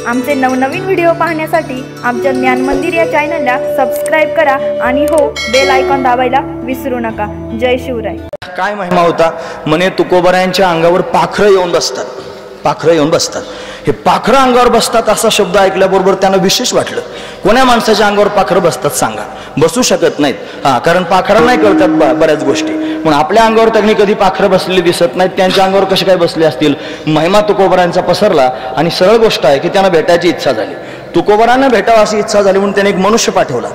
आमचे नवनवीन व्हिडिओ पाहण्यासाठी आमच्या ज्ञान मंदिर या चॅनलला सबस्क्राइब करा आणि हो बेल आयकॉन दाबायला विसरू नका। जय शिवराय। काय महिमा होता म्हणे तुकोबरायांच्या अंगावर पाखरं येऊन बसतात, पाखरं येऊन बसतात। हे पाखरं अंगावर बसतात असा शब्द ऐकल्याबरोबर त्यांना विशेष वाटलं। कोण्या माणसाच्या अंगावर पाखरं बसतात सांगा? बसू शकत नाहीत। कारण पाखरं नाही कळतात बऱ्याच गोष्टी, पण आपल्या अंगावर त्यांनी कधी पाखरं बसलेली दिसत नाहीत। त्यांच्या अंगावर कसे काय बसले असतील? महिमा तुकोबरायांचा पसरला आणि सरळ गोष्ट आहे की त्यांना भेटायची इच्छा झाली। तुकोबरांना भेटावं अशी इच्छा झाली म्हणून त्याने एक मनुष्य पाठवला।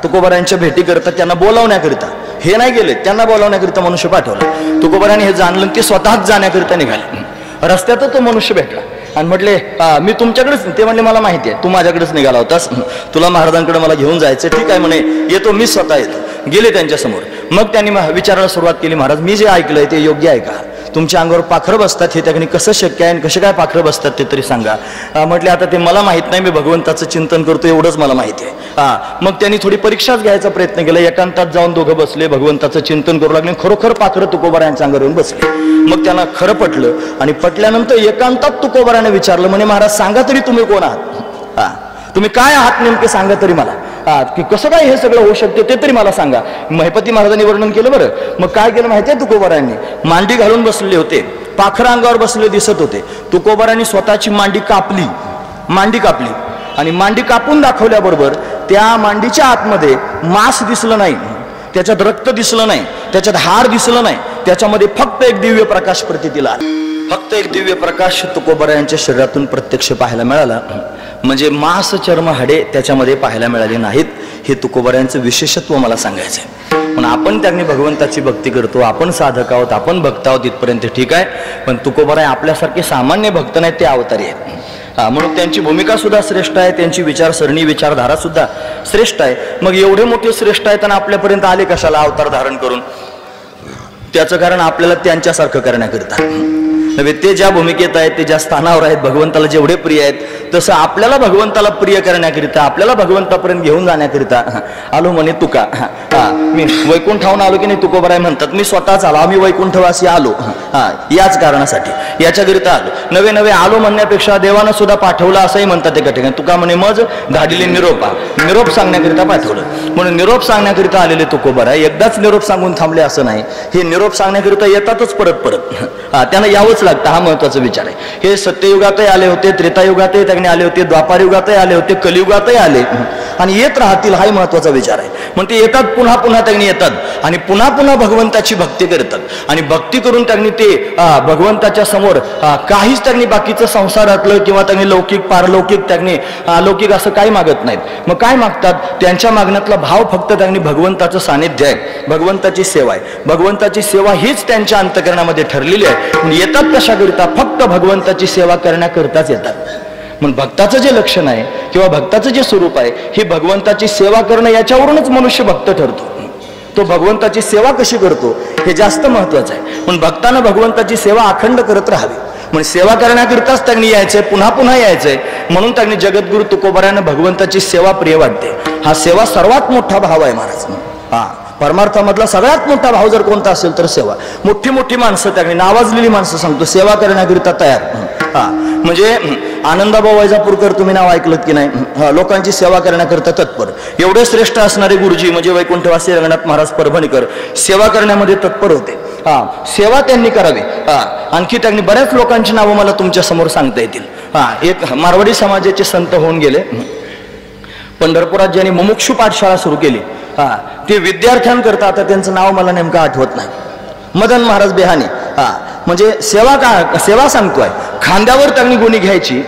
तुकोबरांच्या भेटी करता त्यांना बोलावण्याकरिता, हे नाही गेले, त्यांना बोलावण्याकरिता मनुष्य पाठवला। तुकोबरांनी हे जाणलं ते स्वतःच जाण्याकरिता निघाले। रस्त्यातच तो मनुष्य भेटला आणि म्हटले मी तुमच्याकडेच। ते म्हणले मला माहिती आहे तू माझ्याकडेच निघाला होतास, तुला महाराजांकडे मला घेऊन जायचं। ठीक आहे म्हणे, येतो मी स्वतः येतो। गेले त्यांच्या समोर। मग त्यांनी विचारायला सुरुवात केली, महाराज मी जे ऐकलंय ते योग्य आहे का? तुमच्या अंगावर पाखरं बसतात हे त्याने कसं शक्य आहे आणि कसे काय पाखरं बसतात ते तरी सांगा। म्हटले आता ते मला माहित नाही, मी भगवंताचं चिंतन करतो एवढंच मला माहिती आहे। मग त्यांनी थोडी परीक्षाच घ्यायचा प्रयत्न केला। एकांतात जाऊन दोघं बसले, भगवंताचं चिंतन करू लागले। खरोखर पाखरं तुकोबरायांच्या अंगावर येऊन बसले। मग त्यांना खरं पटलं आणि पटल्यानंतर एकांतात तुकोबराने विचारलं, म्हणे महाराज सांगा तरी तुम्ही कोण आहात? तुम्ही काय आहात नेमके सांगा तरी मला, की कसं काय हे सगळं होऊ शकते ते तरी मला सांगा। महिपती महाराजांनी वर्णन केलं। बरं मग काय केलं माहिती आहे? तुकोबरायांनी मांडी घालून बसलेले होते, पाखरं अंगावर बसलेले दिसत होते। तुकोबरायांनी स्वतःची मांडी कापली, मांडी कापली आणि मांडी कापून दाखवल्याबरोबर त्या मांडीच्या आतमध्ये मांस दिसलं नाही, त्याच्यात रक्त दिसलं नाही, त्याच्यात हाड दिसलं नाही, त्याच्यामध्ये फक्त एक दिव्य प्रकाश प्रतीतीला आला। फक्त एक दिव्य प्रकाश तुकोबरायांच्या शरीरातून प्रत्यक्ष पाहायला मिळाला। म्हणजे मांस चर्म हाडे त्याच्यामध्ये पाहायला मिळाले नाहीत। हे तुकोबरायांचं विशेषत्व मला सांगायचं आहे। पण आपण त्यांनी भगवंताची भक्ती करतो, आपण साधक आहोत, आपण भक्त आहोत इथपर्यंत ठीक आहे, पण तुकोबराय आपल्यासारखे सामान्य भक्त नाहीत, ते अवतारी आहेत। म्हणून त्यांची भूमिका सुद्धा श्रेष्ठ आहे, त्यांची विचारसरणी विचारधारा सुद्धा श्रेष्ठ आहे। मग एवढे मोठे श्रेष्ठ आहेत आणि आपल्यापर्यंत आले कशाला अवतार धारण करून? त्याचं कारण आपल्याला त्यांच्यासारखं करण्याकरिता नव्हे। ते ज्या भूमिकेत आहेत, ते ज्या स्थानावर आहेत, भगवंताला जेवढे प्रिय आहेत तसं आपल्याला भगवंताला प्रिय करण्याकरिता, आपल्याला भगवंतापर्यंत घेऊन जाण्याकरिता आलो म्हणे तुका। मी वैकुंठाहून आलो की नाही तुकोबराय म्हणतात, मी स्वतःच आलो, आम्ही वैकुंठवासी आलो याच कारणासाठी, याच्याकरिता आलो। नवे नवे आलो म्हणण्यापेक्षा देवानं सुद्धा पाठवलं असंही म्हणतात एका ठिकाणी। तुका म्हणे मज धाडिले निरोपा, निरोप सांगण्याकरिता पाठवलं। म्हणून निरोप सांगण्याकरिता आलेले तुकोबराय एकदाच निरोप सांगून थांबले असं नाही, हे निरोप सांगण्याकरिता येतातच परत परत। त्यांना यावंच लागतं, हा महत्वाचा विचार आहे। हे सत्ययुगातही आले होते, त्रेतायुगातही त्यांनी आले होते, द्वापार युगातही आले होते, कलियुगातही आले आणि येत राहतील, हाही महत्वाचा विचार आहे। म्हणजे ते येतात, पुन्हा पुन्हा त्यांनी येतात आणि पुन्हा पुन्हा भगवंताची भक्ती करतात आणि भक्ती करून त्यांनी ते भगवंताच्या समोर काहीच त्यांनी बाकीचं संसारातलं किंवा त्यांनी लौकिक पारलौकिक त्यांनी अलौकिक असं काही मागत नाहीत। मग काय मागतात? त्यांच्या मागण्यातला भाव फक्त त्यांनी भगवंताचं सानिध्य आहे, भगवंताची सेवा आहे। भगवंताची सेवा हीच त्यांच्या अंतःकरणामध्ये ठरलेली आहे। येतात कशाकरिता? फक्त भगवंताची सेवा करण्याकरिताच येतात। मग भक्ताचं जे लक्षण आहे किंवा भक्ताचं जे स्वरूप आहे हे भगवंताची सेवा करणं, याच्यावरूनच मनुष्य भक्त ठरतो। तो भगवंताची सेवा कशी करतो हे जास्त महत्वाचं आहे। पण भक्तानं भगवंताची सेवा अखंड करत राहावी, म्हणजे सेवा करण्याकरिताच त्यांनी यायचंय, पुन्हा पुन्हा यायचंय। म्हणून त्यांनी जगद्गुरु तुकोबरायांना भगवंताची सेवा प्रिय वाटते। हा सेवा सर्वात मोठा भाव आहे महाराज। परमार्थामधला सगळ्यात मोठा भाव जर कोणता असेल तर सेवा। मोठी मोठी माणसं, त्यांनी नावाजलेली माणसं सांगतो, सेवा करण्याकरिता तयार। म्हणजे आनंदाभाऊ वैजापूरकर तुम्ही नाव ऐकलं की नाही? लोकांची सेवा करण्याकरिता तत्पर। एवढे श्रेष्ठ असणारे गुरुजी म्हणजे वैकुंठवासी रंगनाथ महाराज परभणीकर सेवा करण्यामध्ये तत्पर होते। सेवा त्यांनी करावी। आणखी त्यांनी बऱ्याच लोकांची नावं मला तुमच्या समोर सांगता येतील। एक मारवाडी समाजाचे संत होऊन गेले, पंढरपुरात ज्यांनी मुमुक्षू पाठशाळा सुरू केली, ते विद्यार्थ्यांकरता, आता त्यांचं नाव मला नेमकं आठवत नाही, मदन महाराज बेहाने। म्हणजे सेवा सांगतोय, खांद्यावर त्यांनी गुणी घ्यायची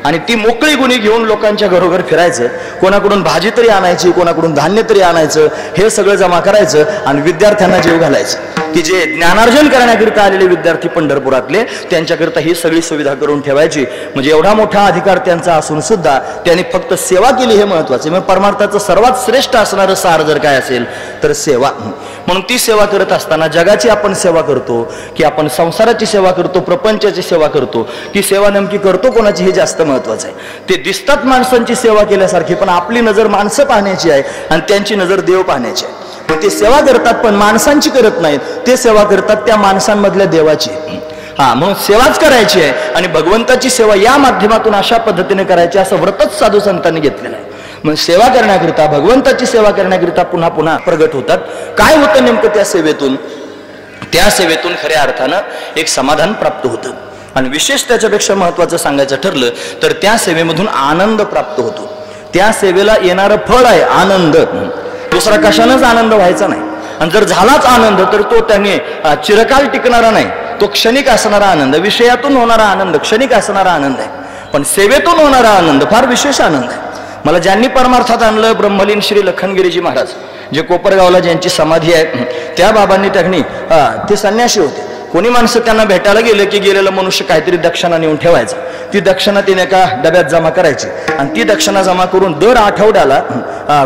आणि ती मोकळी गुणी घेऊन लोकांच्या घरोघर फिरायचं, कोणाकडून भाजी तरी आणायची, कोणाकडून धान्य तरी आणायचं, हे सगळं जमा करायचं आणि विद्यार्थ्यांना जीव घालायचं। की जे ज्ञानार्जन करण्याकरिता आलेले विद्यार्थी पंढरपुरातले, त्यांच्याकरिता ही सगळी सुविधा करून ठेवायची। म्हणजे एवढा मोठा अधिकार त्यांचा असून सुद्धा त्यांनी फक्त सेवा केली, हे महत्वाचे। मग परमार्थाचं सर्वात श्रेष्ठ असणारं सार जर काय असेल तर सेवा। म्हणून ती सेवा करत असताना जगाची आपण सेवा करतो की आपण संसाराची सेवा करतो, प्रपंचाची सेवा करतो, की सेवा नेमकी करतो कोणाची हे जास्त महत्वाचं आहे। ते दिसतात माणसांची सेवा केल्यासारखी, पण आपली नजर माणसं पाहण्याची आहे आणि त्यांची नजर देव पाहण्याची आहे। ते सेवा करतात पण माणसांची करत नाहीत, ते सेवा करतात त्या माणसांमधल्या देवाची। म्हणून सेवाच करायची आहे आणि भगवंताची सेवा या माध्यमातून अशा पद्धतीने करायची असं व्रतच साधू संतांनी घेतलेलं आहे. मग सेवा करण्याकरिता भगवंताची सेवा करण्याकरिता पुन्हा पुन्हा प्रगट होतात. काय होतं नेमकं त्या सेवेतून? त्या सेवेतून खऱ्या अर्थानं एक समाधान प्राप्त होतं आणि विशेष त्याच्यापेक्षा महत्वाचं सांगायचं ठरलं तर त्या सेवेमधून आनंद प्राप्त होतो. त्या सेवेला येणारं फळ आहे आनंद. दुसरा कशानंच आनंद व्हायचा नाही आणि जर झालाच आनंद तर तो त्याने चिरकाल टिकणारा नाही, तो क्षणिक असणारा आनंद, विषयातून होणारा आनंद क्षणिक असणारा आनंद आहे. पण सेवेतून होणारा आनंद फार विशेष आनंद आहे. मला ज्यांनी परमार्थात आणलं ब्रह्मलीन श्री लखनगिरीजी महाराज, जे कोपरगावला ज्यांची समाधी आहे, त्या बाबांनी त्यांनी ते संन्यासी होते. कोणी माणसं त्यांना भेटायला गेले की गेलेलं मनुष्य काहीतरी दक्षिणा नेऊन ठेवायचं. ती दक्षिणा तिने एका डब्यात जमा करायची आणि ती दक्षिणा जमा करून दर आठवड्याला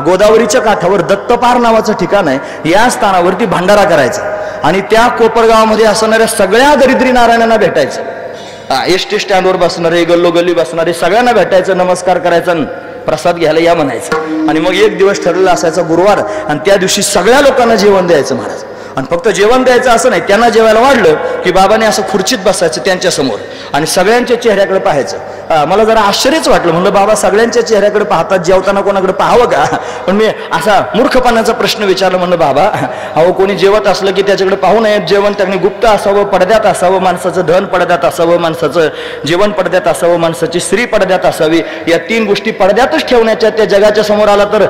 गोदावरीच्या काठावर दत्तपार नावाचं ठिकाण आहे, या स्थानावरती भंडारा करायचा आणि त्या कोपरगावामध्ये असणाऱ्या सगळ्या दरिद्री नारायणांना भेटायचं. एसटी स्टँडवर बसणारे, गल्लोगल्ली बसणारे सगळ्यांना भेटायचं, नमस्कार करायचा, प्रसाद घ्यायला या म्हणायचं. आणि मग एक दिवस ठरलेला असायचा गुरुवार आणि त्या दिवशी सगळ्या लोकांना जेवण द्यायचं महाराज. आणि फक्त जेवण द्यायचं असं नाही, त्यांना जेवायला वाढलं की बाबाने असं खुर्चीत बसायचं त्यांच्या समोर आणि सगळ्यांच्या चेहऱ्याकडे पाहायचं. मला जरा आश्चर्यच वाटलं, म्हणलं बाबा सगळ्यांच्या चेहऱ्याकडे पाहतात, जेवताना कोणाकडे पाहावं का? पण मी असा मूर्खपणाचा प्रश्न विचारला, म्हणलं बाबा अहो कोणी जेवत असलं की त्याच्याकडे पाहू नये, जेवण त्यांनी गुप्त असावं, पडद्यात असावं, माणसाचं धन पडद्यात असावं, माणसाचं जेवण पडद्यात असावं, माणसाची स्त्री पडद्यात असावी. या तीन गोष्टी पडद्यातच ठेवण्याच्या, त्या जगाच्या समोर आला तर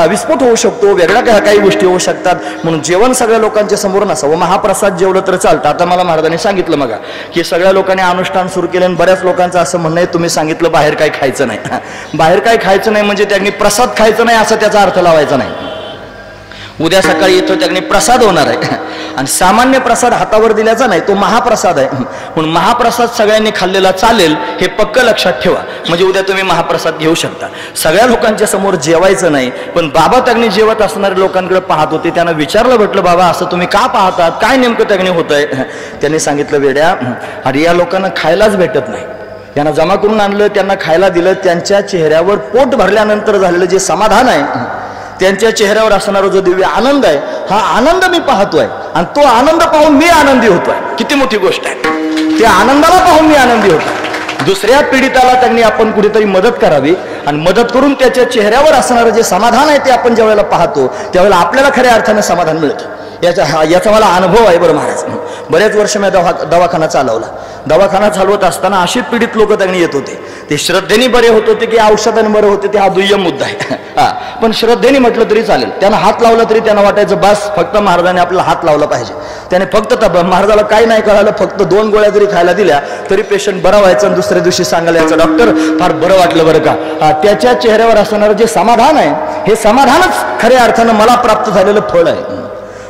विस्फोट होऊ शकतो, वेगळ्या काही गोष्टी होऊ शकतात. म्हणून जेवण सगळ्या लोकांच्या समोर नसावं. महाप्रसाद जेवलं तर चालतं. आता मला महाराजांनी सांगितलं मग की सगळ्या लोकांनी अनुष्ठान सुरू केलं आणि बऱ्याच लोकांचं असं म्हणणं आहे तुम्ही सांगितलं बाहेर काही खायचं नाही. बाहेर काही खायचं नाही म्हणजे त्यांनी प्रसाद खायचं नाही असं त्याचा अर्थ लावायचा नाही. उद्या सकाळी इथं त्यांनी प्रसाद होणार आहे आणि सामान्य प्रसाद हातावर दिल्याचा नाही, तो महाप्रसाद आहे. म्हणून महाप्रसाद सगळ्यांनी खाल्लेला चालेल हे पक्क लक्षात ठेवा, म्हणजे उद्या तुम्ही महाप्रसाद घेऊ शकता. सगळ्या लोकांच्या समोर जेवायचं नाही. पण बाबा त्यांनी जेवत असणाऱ्या लोकांकडे पाहत होते. त्यांना विचारलं, म्हटलं बाबा असं तुम्ही का पाहतात, काय नेमकं त्यांनी होतंय? त्यांनी सांगितलं, वेड्या अरे या लोकांना खायलाच भेटत नाही, यांना जमा करून आणलं, त्यांना खायला दिलं, त्यांच्या चेहऱ्यावर पोट भरल्यानंतर झालेलं जे समाधान आहे, त्यांच्या चेहऱ्यावर असणारा जो दिव्य आनंद आहे, हा आनंद मी पाहतोय आणि तो आनंद पाहून मी आनंदी होतोय. किती मोठी गोष्ट आहे. त्या आनंदाला पाहून मी आनंदी होतो. दुसऱ्या पीडिताला त्यांनी आपण कुठेतरी मदत करावी आणि मदत करून त्याच्या चेहऱ्यावर असणारं जे समाधान आहे ते आपण ज्या वेळेला पाहतो त्यावेळेला आपल्याला खऱ्या अर्थाने समाधान मिळतं. याचा मला अनुभव आहे बरं महाराज. बरेच वर्ष मी दवाखाना चालवला. दवाखाना चालवत असताना अशी पीडित लोक त्यांनी येत होते. ते श्रद्धेने बरे होत होते की औषधाने बरे होते ते हा दुय्यम मुद्दा आहे. पण श्रद्धेने म्हटलं तरी चालेल. त्यांना हात लावला तरी त्यांना वाटायचं बस फक्त महाराजांनी आपला हात लावला पाहिजे. त्याने फक्त महाराजाला काही नाही कळालं, फक्त 2 गोळ्या जरी खायला दिल्या तरी पेशंट बरा व्हायचा आणि दुसऱ्या दिवशी सांगायला यायचं डॉक्टर फार बरं वाटलं बरं का. त्याच्या चेहऱ्यावर असणारं जे समाधान आहे हे समाधानच खऱ्या अर्थानं मला प्राप्त झालेलं फळ आहे.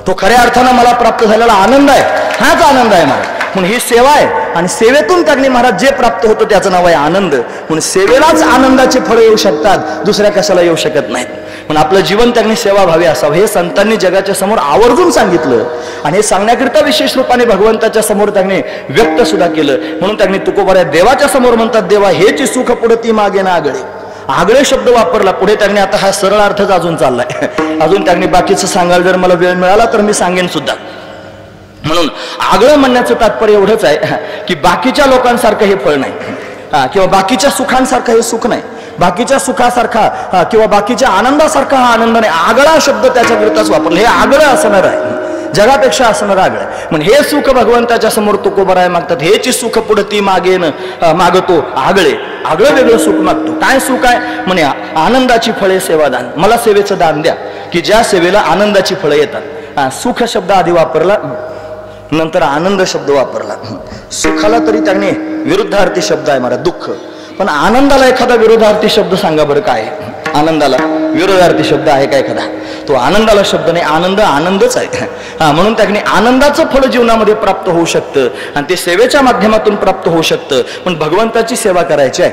तो खऱ्या अर्थानं मला प्राप्त झालेला आनंद आहे, हाच आनंद आहे मला. म्हणून ही सेवा आहे आणि सेवेतून त्यांनी महाराज जे प्राप्त होतं त्याचं नाव आहे आनंद. म्हणून सेवेलाच आनंदाचे फळ येऊ शकतात, दुसऱ्या कशाला येऊ शकत नाहीत. पण आपलं जीवन त्यांनी सेवाभावी असावं हे संतांनी जगाच्या समोर आवर्जून सांगितलं आणि हे सांगण्याकरिता विशेष रूपाने भगवंताच्या समोर त्यांनी व्यक्त सुद्धा केलं. म्हणून त्यांनी तुकोबऱ्या देवाच्या समोर म्हणतात, देवा हेची सुख पुढती मागे ना आगळे. आगळे शब्द वापरला. पुढे त्यांनी आता हा सरळ अर्थच अजून चाललाय. अजून त्यांनी बाकीचं सांगायला जर मला वेळ मिळाला तर मी सांगेन सुद्धा. म्हणून आगळं म्हणण्याचं तात्पर्य एवढंच आहे की बाकीच्या लोकांसारखं हे फळ नाही किंवा बाकीच्या सुखांसारखं हे सुख नाही, बाकीच्या सुखासारखा किंवा बाकीच्या आनंदासारखा हा आनंद नाही. आगळा शब्द त्याच्याकरिताच वापरला. हे आगळं असणार आहे, जगापेक्षा असणार आगळं. म्हणजे हे सुख भगवंताच्या समोर तुकोबराय मागतात. हेची सुख पुढती मागेन मागतो आगळे. आगळं वेगळं सुख मागतो. काय सुख आहे म्हणे, आनंदाची फळे सेवादान. मला सेवेचं दान द्या की ज्या सेवेला आनंदाची फळं येतात. सुख शब्द आधी वापरला, नंतर आनंद शब्द वापरला. सुखाला तरी त्यांनी विरुद्धार्थी शब्द आहे मला दुःख, पण आनंदाला एखादा विरोधार्थी शब्द सांगा बरं. काय आनंदाला विरोधार्थी शब्द आहे का एखादा? तो आनंदाला शब्द नाही, आनंद आनंदच आहे. म्हणून त्यांनी आनंदाचं फळ जीवनामध्ये प्राप्त होऊ शकतं आणि ते सेवेच्या माध्यमातून प्राप्त होऊ शकतं. पण भगवंताची सेवा करायची आहे.